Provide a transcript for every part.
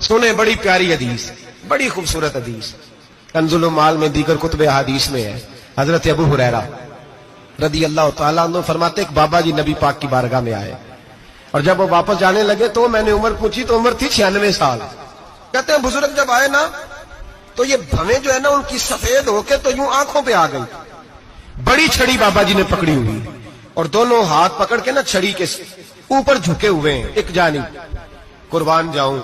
سنے بڑی پیاری حدیث، بڑی خوبصورت حدیث، کنزُ المال میں دیگر کتب احادیث میں ہے۔ حضرت ابو ہریرہ رضی اللہ تعالیٰ عنہ فرماتے ایک بابا جی نبی پاک کی بارگاہ میں آئے، اور جب وہ واپس جانے لگے تو میں نے عمر پوچھی تو عمر تھی 96 سال۔ کہتے ہیں بزرگ جب آئے نا تو یہ بھویں جو ہے نا ان کی سفید ہو کے تو یوں آنکھوں پہ آ گئی، بڑی چھڑی بابا جی نے پکڑی ہوئی اور دونوں ہاتھ پکڑ کے نا چھڑی کے اوپر جھکے ہوئے ہیں ایک جانب، قربان جاؤں۔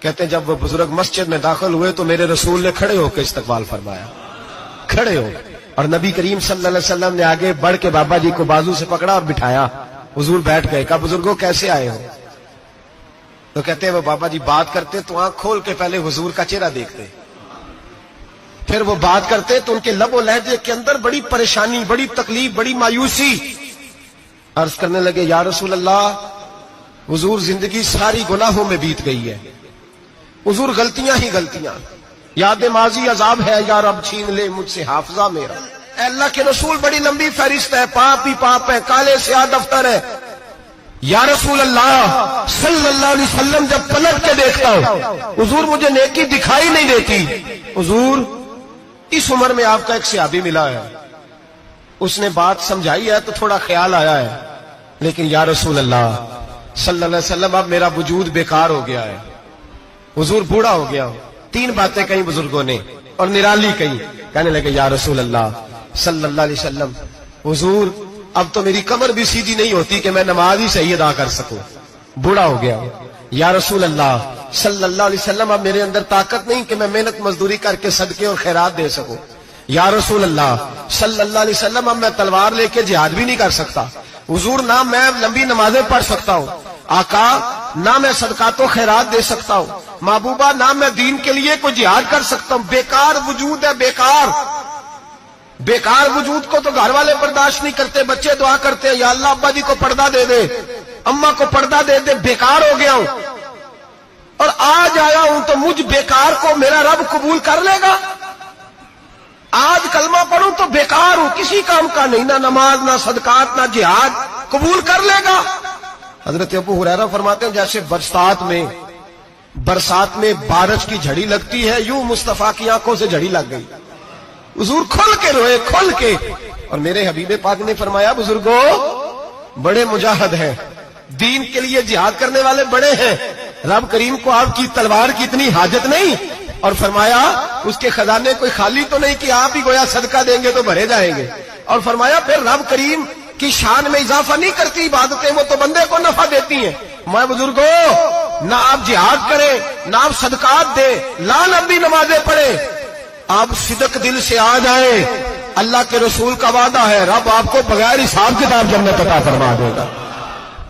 کہتے ہیں جب وہ بزرگ مسجد میں داخل ہوئے تو میرے رسول نے کھڑے ہو کے استقبال فرمایا، کھڑے ہو، اور نبی کریم صلی اللہ علیہ وسلم نے آگے بڑھ کے بابا جی کو بازو سے پکڑا اور بٹھایا۔ حضور بیٹھ گئے، کہا بزرگوں کیسے آئے ہو؟ تو کہتے ہیں وہ بابا جی بات کرتے تو آنکھ کھول کے پہلے حضور کا چہرہ دیکھتے، پھر وہ بات کرتے تو ان کے لب و لہجے کے اندر بڑی پریشانی، بڑی تکلیف، بڑی مایوسی۔ عرض کرنے لگے یا رسول اللہ، حضور زندگی ساری گناہوں میں بیت گئی ہے، حضور غلطیاں ہی غلطیاں، یاد ماضی عذاب ہے، یا رب چھین لے مجھ سے حافظہ میرا۔ اے اللہ کے رسول بڑی لمبی فہرست ہے، پاپ ہی پاپ ہے، کالے سیاہ دفتر ہے۔ یا رسول اللہ صلی اللہ علیہ وسلم جب پلٹ کے دیکھتا ہوں حضور مجھے نیکی دکھائی نہیں دیتی۔ حضور اس عمر میں آپ کا ایک صحابی ملا ہے، اس نے بات سمجھائی ہے تو تھوڑا خیال آیا ہے، لیکن یا رسول اللہ صلی اللہ علیہ وسلم اب میرا وجود بیکار ہو گیا ہے، حضور بوڑھا ہو گیا ہوں۔ تین باتیں کہیں بزرگوں نے اور نرالی کہیں، کہنے لگے یا رسول اللہ صلی اللہ علیہ وسلم، حضور اب تو میری کمر بھی سیدھی نہیں ہوتی کہ میں نماز ہی صحیح ادا کر سکوں، بوڑھا ہو گیا ہوں۔ یا رسول اللہ صلی اللہ علیہ وسلم اب میرے اندر طاقت نہیں کہ میں محنت مزدوری کر کے صدقے اور خیرات دے سکوں۔ یا رسول اللہ صلی اللہ علیہ وسلم اب میں تلوار لے کے جہاد بھی نہیں کر سکتا، حضور نہ میں لمبی نمازیں پڑھ سکتا ہوں، آقا نہ میں صدقات و خیرات دے سکتا ہوں، محبوبہ نہ میں دین کے لیے کوئی جہاد کر سکتا ہوں، بیکار وجود ہے، بیکار بیکار وجود کو تو گھر والے برداشت نہیں کرتے، بچے دعا کرتے ہیں یا اللہ ابا جی کو پردہ دے دے، اماں کو پردہ دے دے، بیکار ہو گیا ہوں، اور آج آیا ہوں تو مجھ بیکار کو میرا رب قبول کر لے گا؟ آج کلمہ پڑھوں تو بیکار ہوں، کسی کام کا نہیں، نہ نماز نہ صدقات نہ جہاد، قبول کر لے گا؟ حضرت ابو ہریرہ فرماتے ہیں جیسے برسات میں بارش کی جھڑی لگتی ہے، یوں مصطفیٰ کی آنکھوں سے جھڑی لگ گئی، حضور کھل کے روئے، کھل کے۔ اور میرے حبیب پاک نے فرمایا بزرگوں بڑے مجاہد ہیں، دین کے لیے جہاد کرنے والے بڑے ہیں، رب کریم کو آپ کی تلوار کی اتنی حاجت نہیں، اور فرمایا اس کے خزانے کوئی خالی تو نہیں کہ آپ ہی گویا صدقہ دیں گے تو بھرے جائیں گے، اور فرمایا پھر رب کریم کی شان میں اضافہ نہیں کرتی عبادتیں، وہ تو بندے کو نفع دیتی ہیں۔ میں بزرگوں نہ آپ جہاد کریں نہ آپ صدقات دیں، لان اب بھی نمازیں پڑھیں، آپ صدق دل سے آ جائیں، اللہ کے رسول کا وعدہ ہے رب آپ کو بغیر حساب کتاب جنت عطا فرما دے گا۔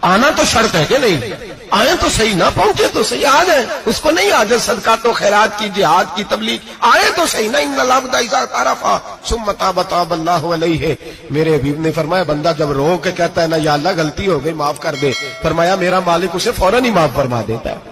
آنا تو شرط ہے کہ نہیں؟ آئیں تو صحیح، نہ پہنچے تو صحیح، آ جائیں، اس کو نہیں آجائے صدقات و خیرات کی، جہاد کی، تبلیغ، آئے تو صحیح، نہ ان العبد اذا اعترف ثم تاب تاب اللہ علیہ۔ میرے حبیب نے فرمایا بندہ جب رو کے کہتا ہے نا یا اللہ غلطی ہو گئی معاف کر دے، فرمایا میرا مالک اسے فوراً ہی معاف فرما دیتا ہے۔